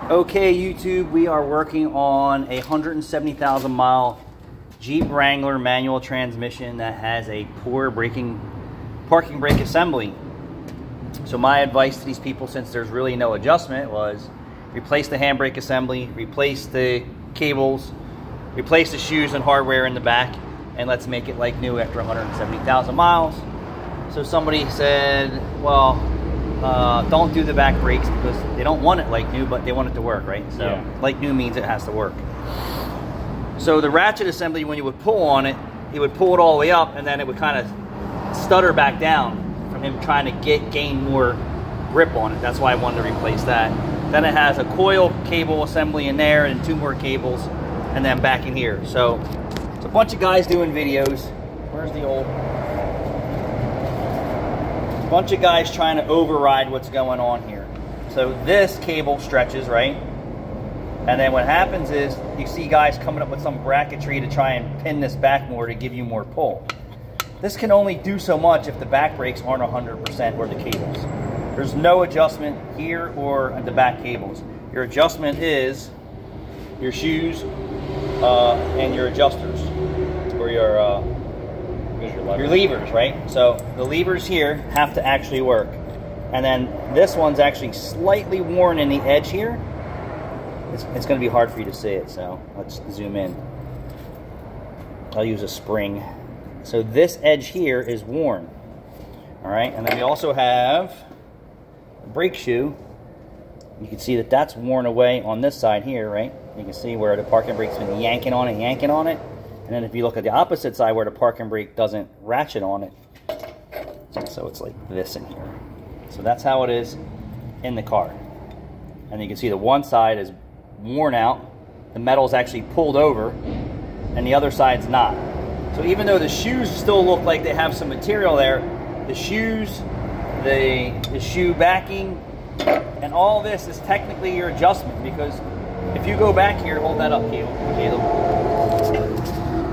Okay, YouTube, we are working on a 170,000 mile Jeep Wrangler manual transmission that has a poor parking brake assembly. So my advice to these people, since there's really no adjustment, was replace the handbrake assembly, replace the cables, replace the shoes and hardware in the back, and let's make it like new after 170,000 miles. So somebody said, well, don't do the back brakes because they don't want it like new, but they want it to work, right? So yeah. Like new means it has to work. So the ratchet assembly, when you would pull on it, it would pull it all the way up, and then it would kind of stutter back down from him trying to gain more grip on it. That's why I wanted to replace that. Then it has a coil cable assembly in there and 2 more cables, and then back in here. So it's a bunch of guys doing videos. Where's the old? Bunch of guys trying to override what's going on here. So this cable stretches, right? And then what happens is you see guys coming up with some bracketry to try and pin this back more to give you more pull. This can only do so much if the back brakes aren't 100% or the cables. There's no adjustment here or the back cables. Your adjustment is your shoes and your adjusters, or your levers, right? So the levers here have to actually work. And then this one's actually slightly worn in the edge here. It's going to be hard for you to see it, so let's zoom in. I'll use a spring. So this edge here is worn. All right, and then we also have a brake shoe. You can see that that's worn away on this side here, right? You can see where the parking brake's been yanking on it. And then if you look at the opposite side where the parking brake doesn't ratchet on it, so it's like this in here. So that's how it is in the car. And you can see the one side is worn out, the metal's actually pulled over, and the other side's not. So even though the shoes still look like they have some material there, the shoes, the shoe backing, and all this is technically your adjustment, because if you go back here, hold that up, Caleb.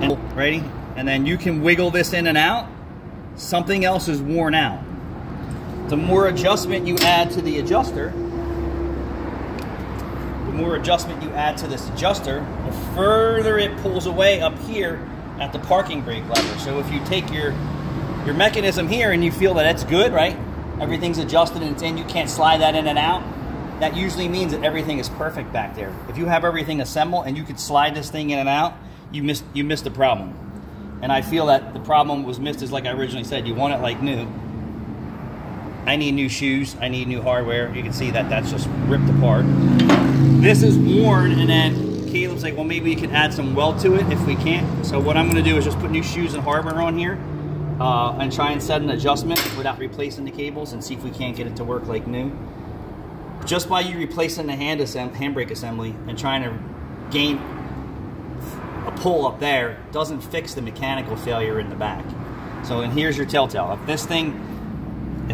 And, ready? And then you can wiggle this in and out. Something else is worn out. The more adjustment you add to the adjuster, the further it pulls away up here at the parking brake lever. So if you take your mechanism here and you feel that it's good, right? Everything's adjusted and it's in, you can't slide that in and out. That usually means that everything is perfect back there. If you have everything assembled and you could slide this thing in and out, you missed the problem. And I feel that the problem was missed is like I originally said, you want it like new. I need new shoes, I need new hardware. You can see that that's just ripped apart. This is worn, and then Caleb's like, well, maybe we can add some weld to it if we can't. So what I'm gonna do is just put new shoes and hardware on here and try and set an adjustment without replacing the cables and see if we can't get it to work like new. Just by you replacing the handbrake assembly and trying to gain a pull up there doesn't fix the mechanical failure in the back. So, and here's your telltale. If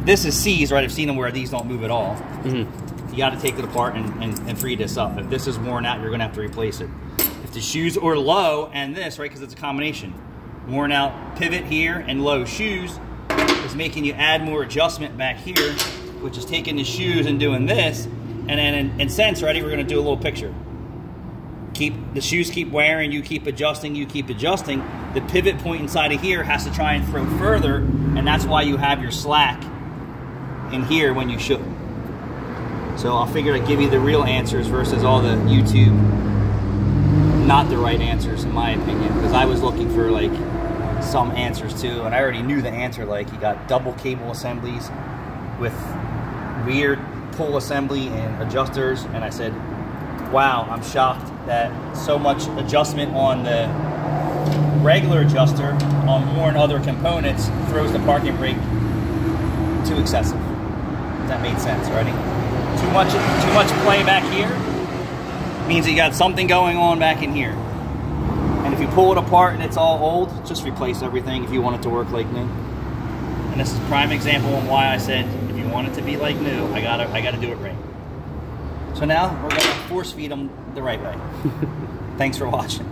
this is seized, right, I've seen them where these don't move at all. You got to take it apart and free this up. If this is worn out, you're going to have to replace it. If the shoes are low and this, right, because it's a combination, worn out pivot here and low shoes is making you add more adjustment back here, which is taking the shoes and doing this. And then in sense, ready, we're going to do a little picture. The shoes keep wearing, you keep adjusting, the pivot point inside of here has to try and throw further, and that's why you have your slack in here when you shouldn't. So I figured I'd give you the real answers versus all the YouTube not the right answers, in my opinion, because I was looking for like some answers too, and I already knew the answer. Like, you got double cable assemblies with weird pull assembly and adjusters, and I said, wow, I'm shocked that so much adjustment on the regular adjuster on more and other components throws the parking brake too excessive. That made sense, ready? Too much play back here means you got something going on back in here. And if you pull it apart and it's all old, just replace everything if you want it to work like new. And this is a prime example on why I said if you want it to be like new, I gotta do it right. So now we're gonna force feed them the right way. Thanks for watching.